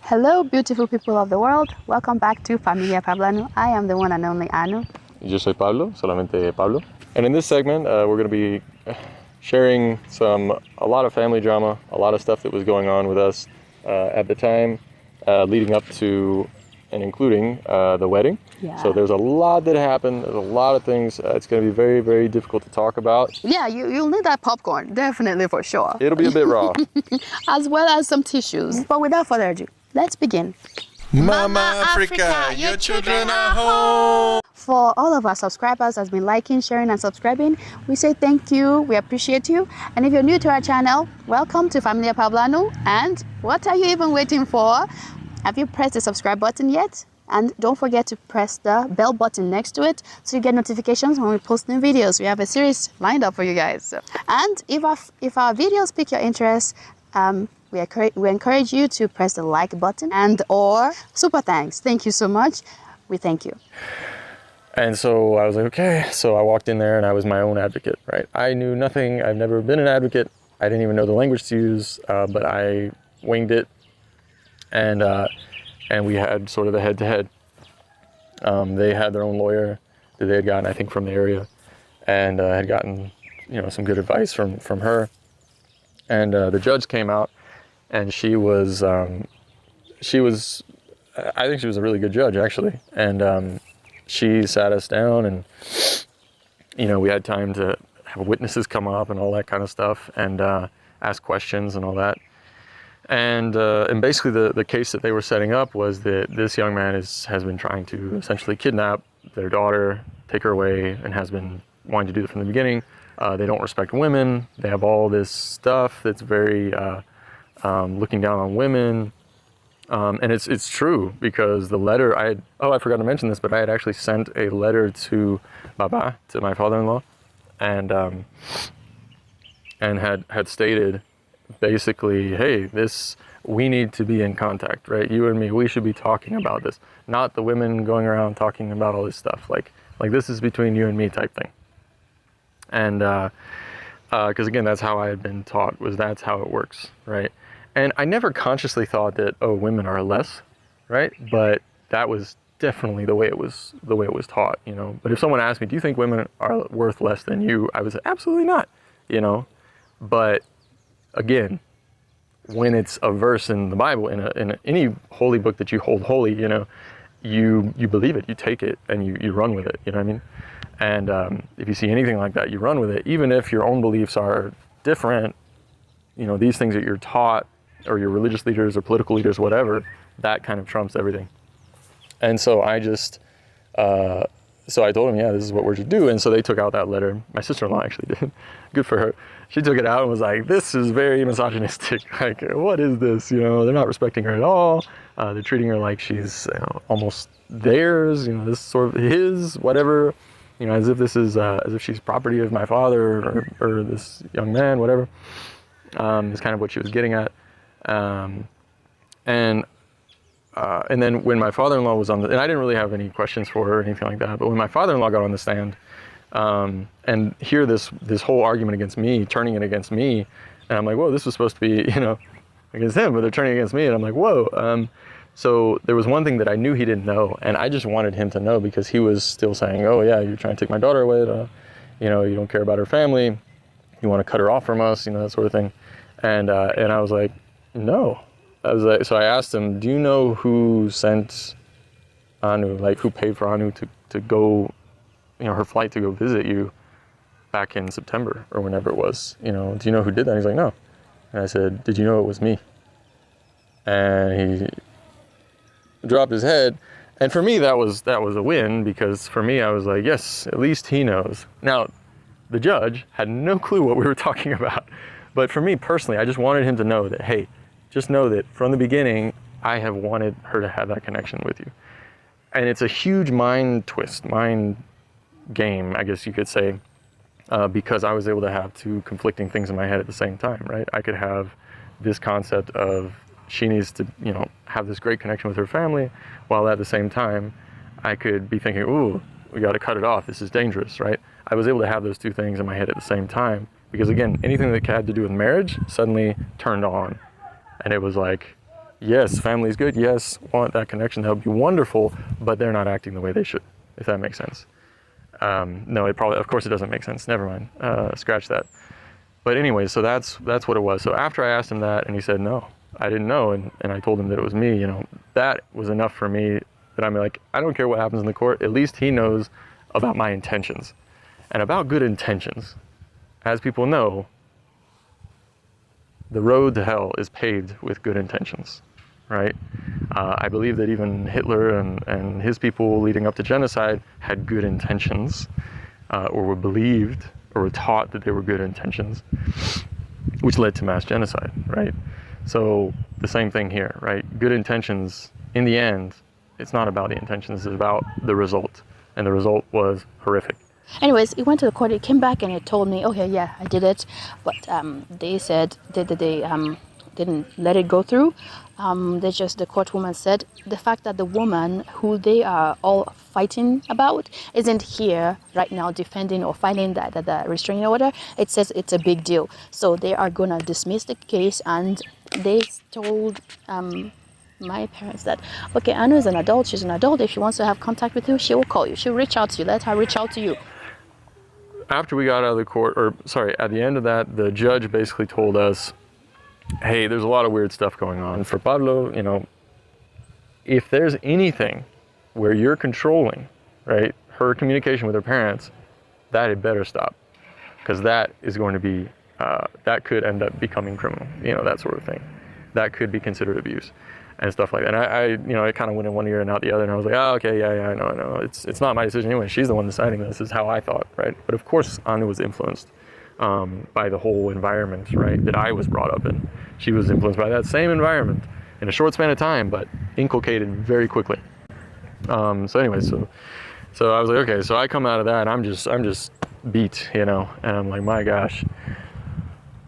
Hello, beautiful people of the world. Welcome back to Familia Pablanu. I am the one and only Anu. Yo soy Pablo, solamente Pablo. And in this segment, we're going to be sharing a lot of family drama, a lot of stuff that was going on with us at the time, leading up to and including the wedding. Yeah. So there's a lot that happened. There's a lot of things. It's going to be very, very difficult to talk about. Yeah, you'll need that popcorn, definitely, for sure. It'll be a bit raw. As well as some tissues. But without further ado, let's begin. Mama Africa, your children are home. For all of our subscribers that's been liking, sharing, and subscribing, we say thank you. We appreciate you. And if you're new to our channel, welcome to Familia Pablanu. And what are you even waiting for? Have you pressed the subscribe button yet? And don't forget to press the bell button next to it so you get notifications when we post new videos. We have a series lined up for you guys. And if our videos pique your interest, we encourage you to press the like button and or super thanks. Thank you so much. We thank you. And so I was like, okay. So I walked in there and I was my own advocate, right? I knew nothing. I've never been an advocate. I didn't even know the language to use, but I winged it. And we had sort of a head-to-head. They had their own lawyer that they had gotten, I think, from the area, and had gotten, some good advice from her. And the judge came out, and she was, I think she was a really good judge, actually. And she sat us down, and we had time to have witnesses come up and all that kind of stuff, and ask questions and all that. And basically the case that they were setting up was that this young man has been trying to essentially kidnap their daughter, take her away, and has been wanting to do it from the beginning. They don't respect women. They have all this stuff that's very looking down on women. And it's true, because the letter I forgot to mention this, but I had actually sent a letter to Baba, to my father-in-law, and had stated, basically, hey, we need to be in contact, right? You and me, we should be talking about this, not the women going around talking about all this stuff. Like this is between you and me type thing. And because again, that's how I had been taught, that's how it works, right? And I never consciously thought that, women are less, right? But that was definitely the way it was taught, But if someone asked me, do you think women are worth less than you? I would say, absolutely not, But again, when it's a verse in the Bible, in any holy book that you hold holy, you believe it, you take it, and you run with it, you know what I mean? And if you see anything like that, you run with it, even if your own beliefs are different, these things that you're taught, or your religious leaders or political leaders, whatever, that kind of trumps everything. And so I just, so I told him, yeah, this is what we're to do. And so they took out that letter. My sister-in-law actually did. Good for her. She took it out and was like, this is very misogynistic. Like, what is this? They're not respecting her at all. They're treating her like she's almost theirs, this sort of his, whatever, as if this is, as if she's property of my father or this young man, whatever. Is kind of what she was getting at. And then when my father-in-law was on and I didn't really have any questions for her or anything like that, but when my father-in-law got on the stand, and hear this whole argument against me, turning it against me, and I'm like, whoa, this was supposed to be, against him, but they're turning against me, and I'm like, whoa. So there was one thing that I knew he didn't know, and I just wanted him to know, because he was still saying, oh yeah, you're trying to take my daughter away, you don't care about her family, you want to cut her off from us, that sort of thing. And I was like, no. So I asked him, do you know who sent Anu, who paid for Anu to go, her flight to go visit you back in September or whenever it was, do you know who did that? He's like, no. And I said, did you know it was me? And he dropped his head. And for me, that was a win, because for me, I was like, yes, at least he knows. Now, the judge had no clue what we were talking about. But for me personally, I just wanted him to know that, hey, just know that from the beginning, I have wanted her to have that connection with you. And it's a huge mind game, I guess you could say, because I was able to have two conflicting things in my head at the same time, right? I could have this concept of she needs to, have this great connection with her family, while at the same time, I could be thinking, ooh, we got to cut it off. This is dangerous, right? I was able to have those two things in my head at the same time, because again, anything that had to do with marriage suddenly turned on. And it was like, yes, family's good. Yes, want that connection. That would be wonderful, but they're not acting the way they should, if that makes sense. No, of course it doesn't make sense. Never mind. Scratch that. But anyway, so that's what it was. So after I asked him that, and he said, no, I didn't know, and I told him that it was me, that was enough for me, that I'm like, I don't care what happens in the court, at least he knows about my intentions. And about good intentions, as people know, the road to hell is paved with good intentions, right? I believe that even Hitler and his people leading up to genocide had good intentions, or were believed or were taught that they were good intentions, which led to mass genocide, right? So the same thing here, right? Good intentions, in the end, it's not about the intentions, it's about the result. And the result was horrific. Anyways, he went to the court, he came back and he told me, okay, yeah, I did it. But they said that they didn't let it go through. The courtwoman said the fact that the woman who they are all fighting about isn't here right now defending or fighting the restraining order, it says it's a big deal. So they are going to dismiss the case, and they told my parents that, okay, Anu is an adult, she's an adult. If she wants to have contact with you, she will call you. She'll reach out to you. Let her reach out to you. After we got out of the court, at the end of that, the judge basically told us, hey, there's a lot of weird stuff going on. For Pablo, if there's anything where you're controlling, right, her communication with her parents, that had better stop. Because that is going to be, that could end up becoming criminal, that sort of thing. That could be considered abuse and stuff like that. And I kind of went in one ear and out the other, and I was like, oh, okay, yeah, I know. It's not my decision anyway. She's the one deciding this, is how I thought, right? But of course, Anu was influenced by the whole environment, right, that I was brought up in. She was influenced by that same environment in a short span of time, but inculcated very quickly. So anyway, so I was like, okay, so I come out of that, and I'm just beat, and I'm like, my gosh,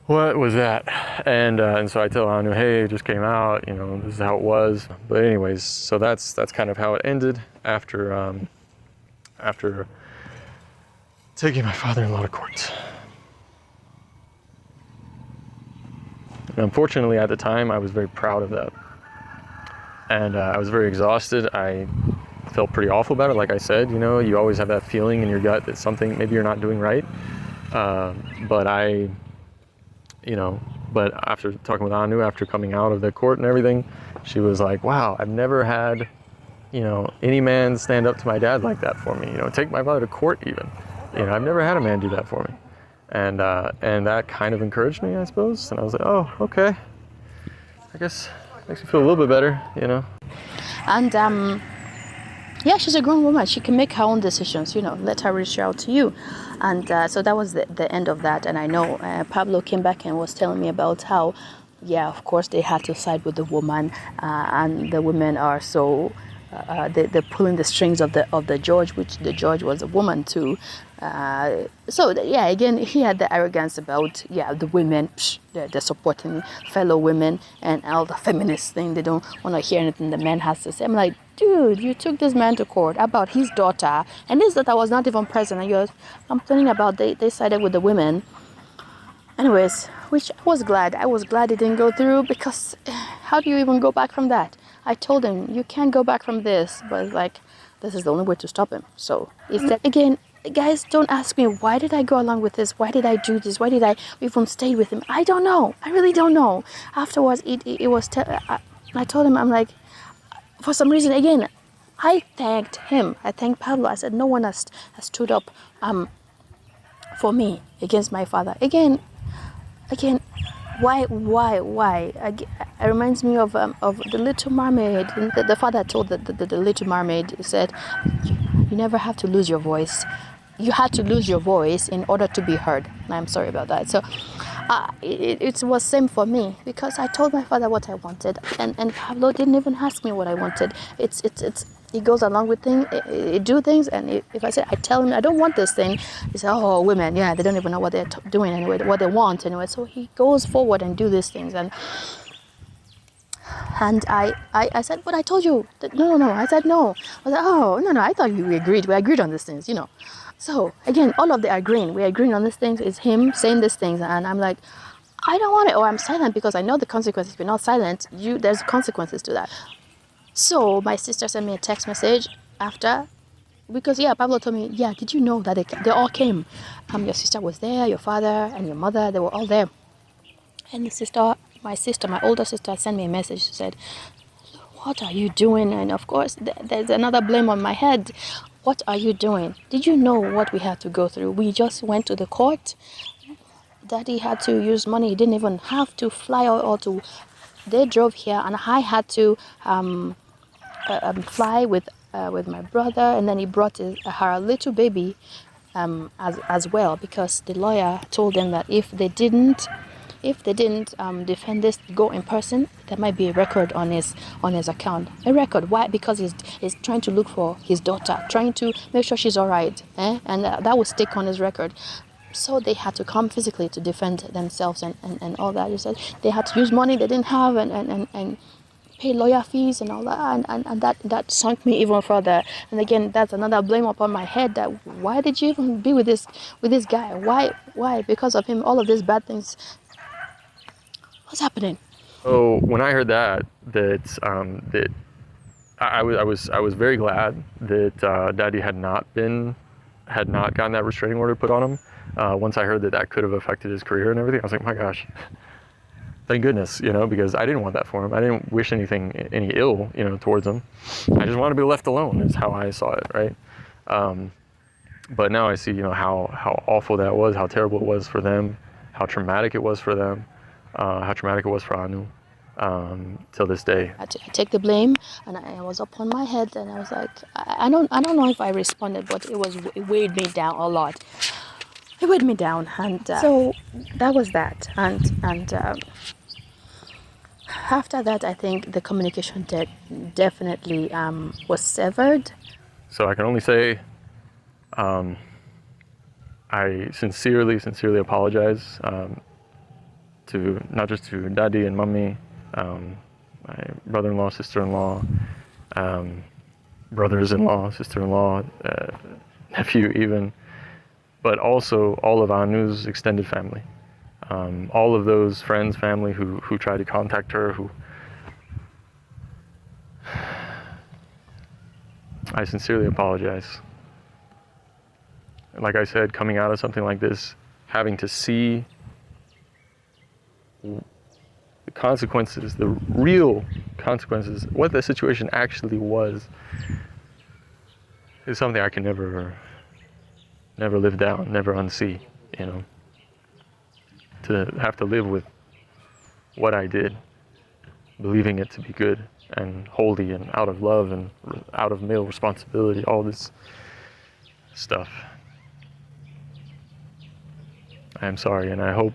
what was that? And so I tell Anu, hey, it just came out, this is how it was. But anyways, so that's kind of how it ended after taking my father-in-law to court. And unfortunately, at the time, I was very proud of that. And I was very exhausted. I felt pretty awful about it. Like I said, you always have that feeling in your gut that something, maybe you're not doing right. But after talking with Anu, after coming out of the court and everything, she was like, wow, I've never had, any man stand up to my dad like that for me, take my father to court even. I've never had a man do that for me. And that kind of encouraged me, I suppose. And I was like, oh, okay. I guess makes me feel a little bit better, And yeah, she's a grown woman. She can make her own decisions, let her reach out to you. And so that was the end of that. And I know Pablo came back and was telling me about how, yeah, of course, they had to side with the woman. And the women are so, they're pulling the strings of the judge, which the judge was a woman too. Again, he had the arrogance about, the women, they're supporting fellow women, and all the feminist thing, they don't want to hear anything the man has to say. I'm like, dude, you took this man to court about his daughter, and his daughter was not even present, and you're complaining about they sided with the women. Anyways, which I was glad it didn't go through, because how do you even go back from that? I told him, you can't go back from this, but this is the only way to stop him. So instead, again, guys, don't ask me, why did I go along with this? Why did I do this? Why did I even stay with him? I don't know. I really don't know. Afterwards, I told him, I'm like, for some reason, again, I thanked him. I thanked Pablo. I said, no one has stood up for me against my father. Again, why? It reminds me of the Little Mermaid. The father told the Little Mermaid, he said, you never have to lose your voice. You had to lose your voice in order to be heard. I'm sorry about that. So it was same for me, because I told my father what I wanted, and Pablo didn't even ask me what I wanted. He goes along with things, he do things, and if I say, I tell him I don't want this thing, he says, oh, women, yeah, they don't even know what they're doing anyway, what they want anyway. So he goes forward and do these things, and I said, but I told you that, no. I said no. I was like, oh, no, I thought we agreed on these things, So again, all of the agreeing, we're agreeing on these things, is him saying these things, and I'm like, I don't want it, or I'm silent because I know the consequences. If you're not silent, there's consequences to that. So my sister sent me a text message after, because Pablo told me, did you know that they all came? Your sister was there, your father and your mother, they were all there. And my older sister sent me a message. She said, what are you doing? And of course, there's another blame on my head. What are you doing? Did you know what we had to go through? We just went to the court. Daddy had to use money. He didn't even have to fly or to. They drove here, and I had to fly with my brother, and then he brought her little baby as well, because the lawyer told them that if they didn't defend this, go in person, there might be a record on his account. A record. Why? Because he's trying to look for his daughter, trying to make sure she's all right, and that will stick on his record. So they had to come physically to defend themselves and all that. He said they had to use money they didn't have and pay lawyer fees and all that, and that sunk me even further. And again, that's another blame upon my head, that why did you even be with this guy? Why? Because of him, all of these bad things. What's happening? So when I heard that I was very glad that Daddy had not gotten that restraining order put on him. Once I heard that could have affected his career and everything, I was like, my gosh, thank goodness, because I didn't want that for him. I didn't wish any ill, towards him. I just wanted to be left alone, is how I saw it, right? But now I see, how awful that was, how terrible it was for them, how traumatic it was for them, how traumatic it was for Anu, till this day. I take the blame, and I was up on my head, and I was like, I don't know if I responded, but it weighed me down a lot. It weighed me down, and so that was that, and after that, I think the communication definitely was severed. So I can only say, I sincerely apologize to not just to Daddy and Mummy, my brother-in-law, sister-in-law, brothers-in-law, sister-in-law, nephew even, but also all of Anu's extended family. All of those friends, family who tried to contact her, I sincerely apologize. Like I said, coming out of something like this, having to see the consequences, the real consequences, what the situation actually was, is something I can never live down, never unsee, To have to live with what I did, believing it to be good and holy and out of love and out of male responsibility, all this stuff. I am sorry, and I hope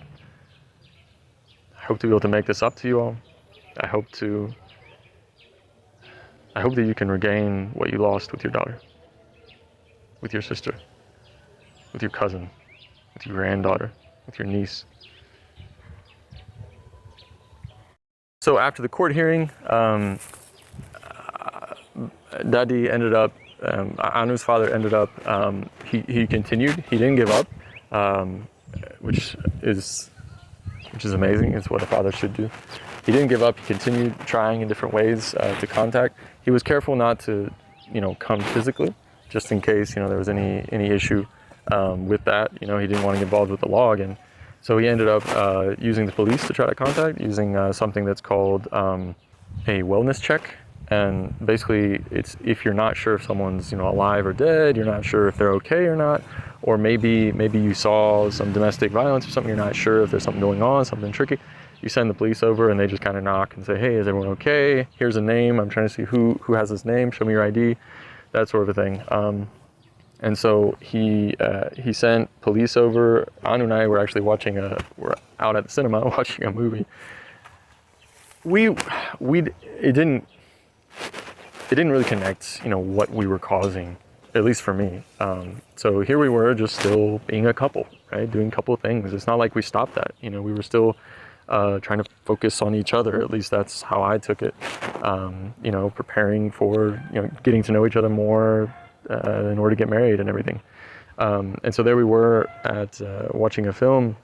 to be able to make this up to you all. I hope that you can regain what you lost with your daughter, with your sister, with your cousin, with your granddaughter, with your niece. So after the court hearing, Daddy ended up, Anu's father ended up, he continued, he didn't give up, which is amazing. It's what a father should do. He didn't give up. He continued trying in different ways to contact. He was careful not to, come physically, just in case, there was any issue with that. He didn't want to get involved with the law again. So he ended up using the police to try to contact, using something that's called a wellness check. And basically, it's if you're not sure if someone's alive or dead, you're not sure if they're okay or not, or maybe you saw some domestic violence or something, you're not sure if there's something going on, something tricky. You send the police over, and they just kind of knock and say, "Hey, is everyone okay? Here's a name. I'm trying to see who has this name. Show me your ID," that sort of a thing. And so he sent police over. Anu and I were actually we're out at the cinema watching a movie. It didn't really connect, what we were causing, at least for me. So here we were, just still being a couple, right? Doing couple things. It's not like we stopped that. We were still trying to focus on each other. At least that's how I took it. Preparing for, getting to know each other more in order to get married and everything. And so there we were at watching a film,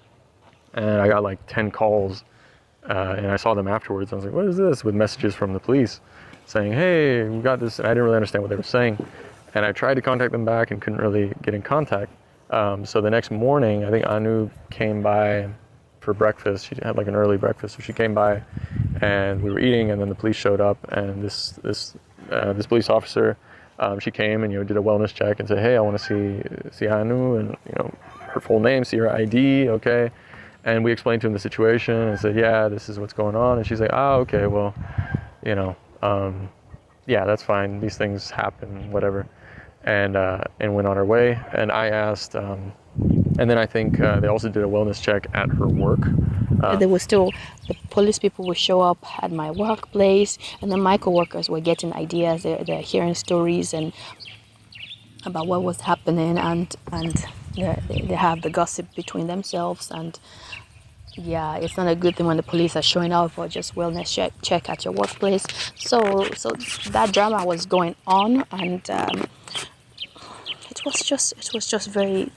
And I got like 10 calls, and I saw them afterwards. I was like, what is this? With messages from the police saying, hey, we got this. And I didn't really understand what they were saying. And I tried to contact them back and couldn't really get in contact. So the next morning, I think Anu came by for breakfast. She had like an early breakfast. So she came by and we were eating, and then the police showed up, and this police officer, she came and, did a wellness check and said, hey, I want to see Anu, and, her full name, see her ID, okay. And we explained to him the situation and said, yeah, this is what's going on. And she's like, oh, okay, well, yeah, that's fine. These things happen, whatever. And went on her way. And I asked, and then I think they also did a wellness check at her work. There was still, the police people would show up at my workplace, and then my coworkers were getting ideas. They're hearing stories and about what was happening, and they have the gossip between themselves. And yeah, it's not a good thing when the police are showing up for just wellness check at your workplace. So that drama was going on, and it was just very,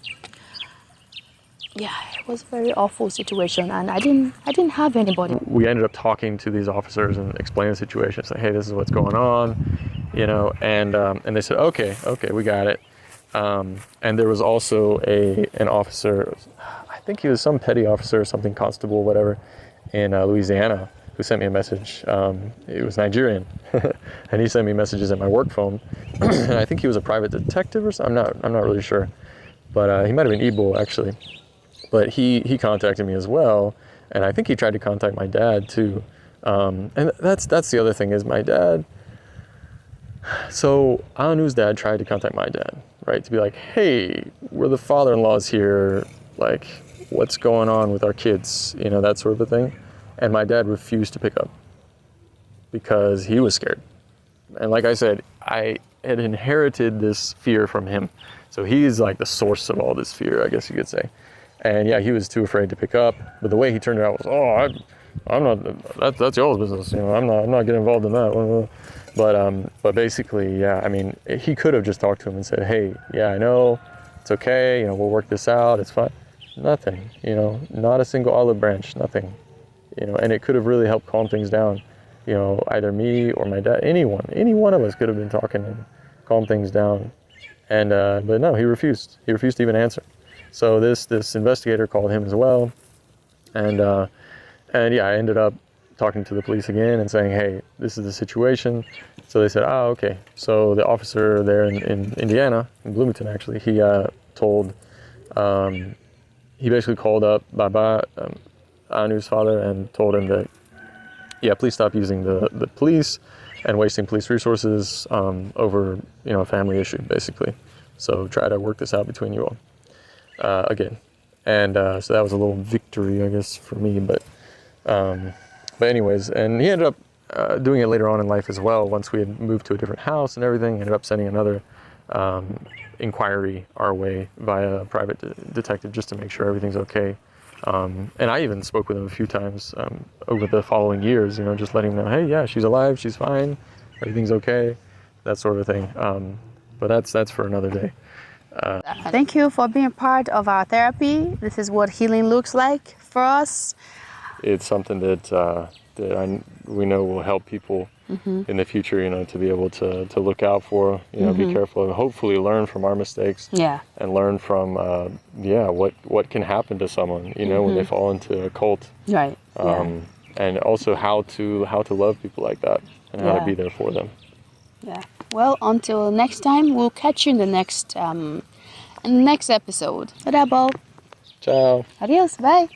yeah, it was a very awful situation, and I didn't have anybody. We ended up talking to these officers and explaining the situation. Say, hey, this is what's going on, and they said, okay, we got it. And there was also an officer, I think he was some petty officer or something, constable, whatever, in Louisiana, who sent me a message. It was Nigerian, and he sent me messages at my work phone. And I think he was a private detective or something. I'm not really sure, but he might have been Igbo actually. But he contacted me as well, and I think he tried to contact my dad too. And that's the other thing is my dad. So Anu's dad tried to contact my dad, right? To be like, hey, we're the father-in-laws here. Like, what's going on with our kids? That sort of a thing. And my dad refused to pick up because he was scared. And like I said, I had inherited this fear from him. So he's like the source of all this fear, I guess you could say. And yeah, he was too afraid to pick up. But the way he turned it out was, I'm not, that's y'all's business. I'm not getting involved in that. But basically, yeah, I mean, he could have just talked to him and said, hey, yeah, I know, it's okay, we'll work this out, it's fine. Nothing, not a single olive branch, nothing, and it could have really helped calm things down. Either me or my dad, any one of us could have been talking and calm things down. And, but no, he refused to even answer. So this investigator called him as well. And yeah, I ended up talking to the police again and saying, hey, this is the situation. So they said, oh, okay. So the officer there in Indiana, in Bloomington actually, he he basically called up Baba, Anu's father, and told him that, yeah, please stop using the police and wasting police resources over, a family issue, basically. So try to work this out between you all again. And so that was a little victory, I guess, for me. But anyways, and he ended up doing it later on in life as well. Once we had moved to a different house and everything, ended up sending another inquiry our way via a private detective just to make sure everything's okay. And I even spoke with him a few times over the following years, just letting him know, hey, yeah, she's alive, she's fine, everything's okay, that sort of thing. But that's for another day. Thank you for being part of our therapy. This is what healing looks like for us. It's something that we know will help people in the future, to be able to look out for, be careful, and hopefully learn from our mistakes. Yeah. And learn from, what can happen to someone, when they fall into a cult. Right. And also how to love people like that and how to be there for them. Yeah. Well, until next time, we'll catch you in the next episode. Adabo. Ciao. Adios. Bye.